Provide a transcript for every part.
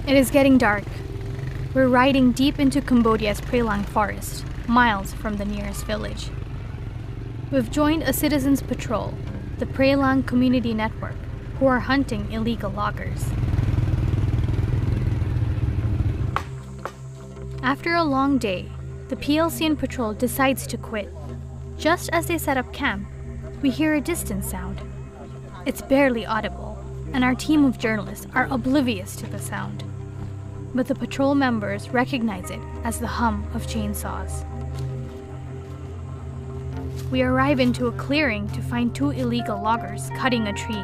It is getting dark. We're riding deep into Cambodia's Prelang forest, miles from the nearest village. We've joined a citizens' patrol, the Prelang Community Network, who are hunting illegal loggers. After a long day, the PLCN patrol decides to quit. Just as they set up camp, we hear a distant sound. It's barely audible, and our team of journalists are oblivious to the sound. But the patrol members recognize it as the hum of chainsaws. We arrive into a clearing to find two illegal loggers cutting a tree.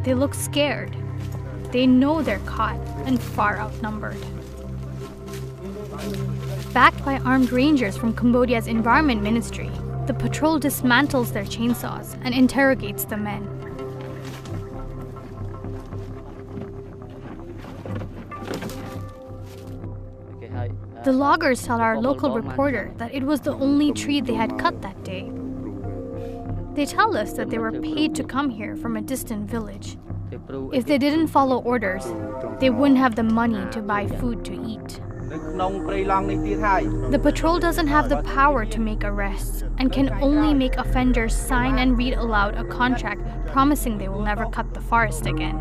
They look scared. They know they're caught and far outnumbered. Backed by armed rangers from Cambodia's Environment Ministry, the patrol dismantles their chainsaws and interrogates the men. The loggers tell our local reporter that it was the only tree they had cut that day. They tell us that they were paid to come here from a distant village. If they didn't follow orders, they wouldn't have the money to buy food to eat. The patrol doesn't have the power to make arrests and can only make offenders sign and read aloud a contract promising they will never cut the forest again.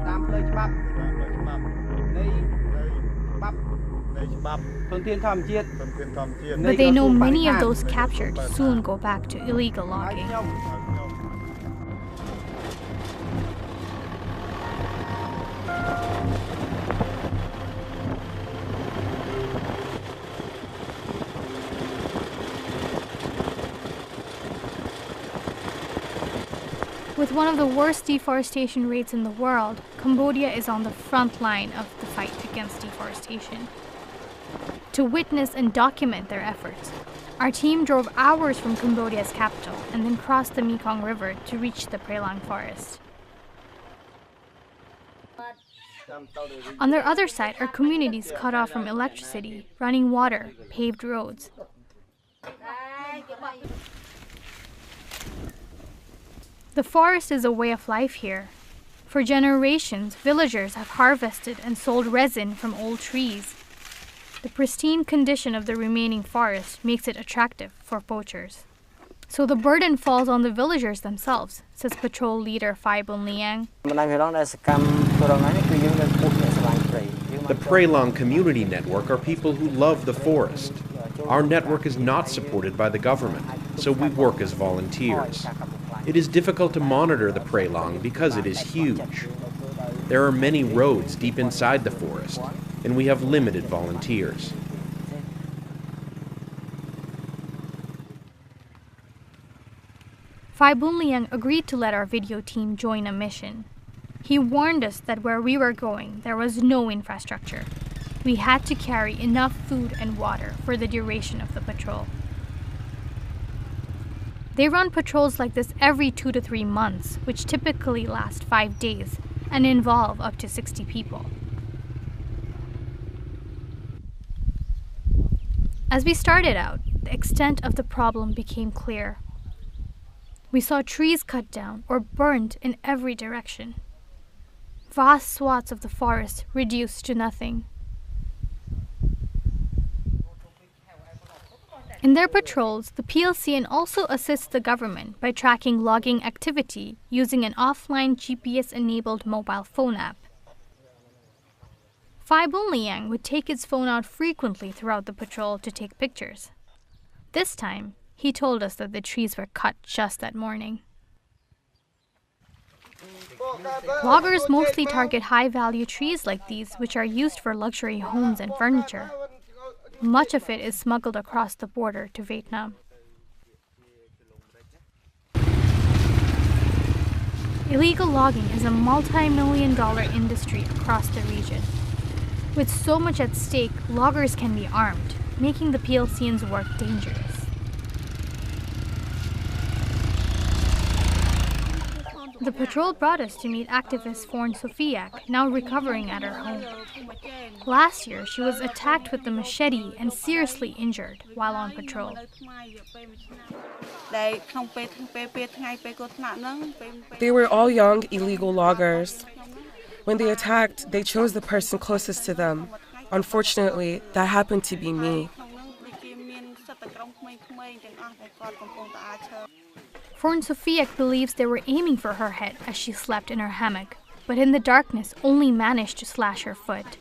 But they know many of those captured soon go back to illegal logging. With one of the worst deforestation rates in the world, Cambodia is on the front line of the fight against deforestation. To witness and document their efforts, our team drove hours from Cambodia's capital and then crossed the Mekong River to reach the Prelang forest. On their other side are communities cut off from electricity, running water, paved roads. The forest is a way of life here. For generations, villagers have harvested and sold resin from old trees. The pristine condition of the remaining forest makes it attractive for poachers. So the burden falls on the villagers themselves, says patrol leader Phai Bun Liang. The Prelang Community Network are people who love the forest. Our network is not supported by the government, so we work as volunteers. It is difficult to monitor the Prelang because it is huge. There are many roads deep inside the forest, and we have limited volunteers. Phai Bun Liang agreed to let our video team join a mission. He warned us that where we were going, there was no infrastructure. We had to carry enough food and water for the duration of the patrol. They run patrols like this every 2 to 3 months, which typically last 5 days and involve up to 60 people. As we started out, the extent of the problem became clear. We saw trees cut down or burned in every direction. Vast swaths of the forest reduced to nothing. In their patrols, the PLCN also assists the government by tracking logging activity using an offline GPS-enabled mobile phone app. Phai Bun Liang would take his phone out frequently throughout the patrol to take pictures. This time, he told us that the trees were cut just that morning. Loggers mostly target high-value trees like these, which are used for luxury homes and furniture. Much of it is smuggled across the border to Vietnam. Illegal logging is a multi-million-dollar industry across the region. With so much at stake, loggers can be armed, making the PLCN's work dangerous. The patrol brought us to meet activist Forn Sofiak, now recovering at her home. Last year, she was attacked with a machete and seriously injured while on patrol. They were all young illegal loggers. When they attacked, they chose the person closest to them. Unfortunately, that happened to be me. Forn Sofiek believes they were aiming for her head as she slept in her hammock, but in the darkness only managed to slash her foot.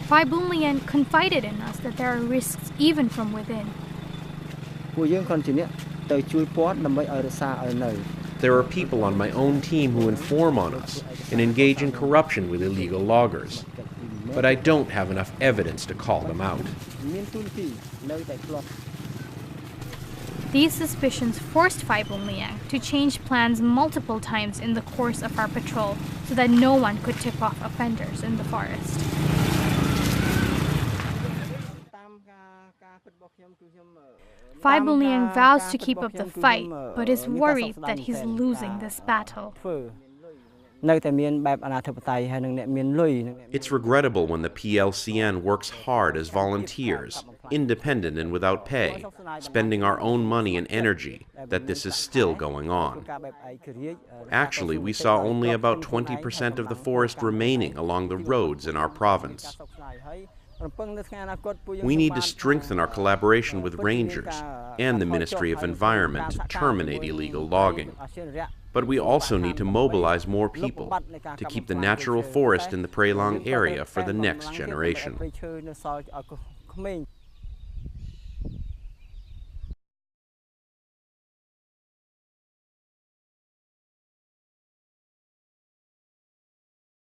Phai Bun Lien confided in us that there are risks even from within. There are people on my own team who inform on us and engage in corruption with illegal loggers, but I don't have enough evidence to call them out. These suspicions forced Phai Bun Liang to change plans multiple times in the course of our patrol so that no one could tip off offenders in the forest. Phai Bun Liang vows to keep up the fight, but is worried that he's losing this battle. It's regrettable when the PLCN works hard as volunteers, independent and without pay, spending our own money and energy, that this is still going on. Actually, we saw only about 20% of the forest remaining along the roads in our province. We need to strengthen our collaboration with rangers and the Ministry of Environment to terminate illegal logging. But we also need to mobilize more people to keep the natural forest in the Prey Long area for the next generation.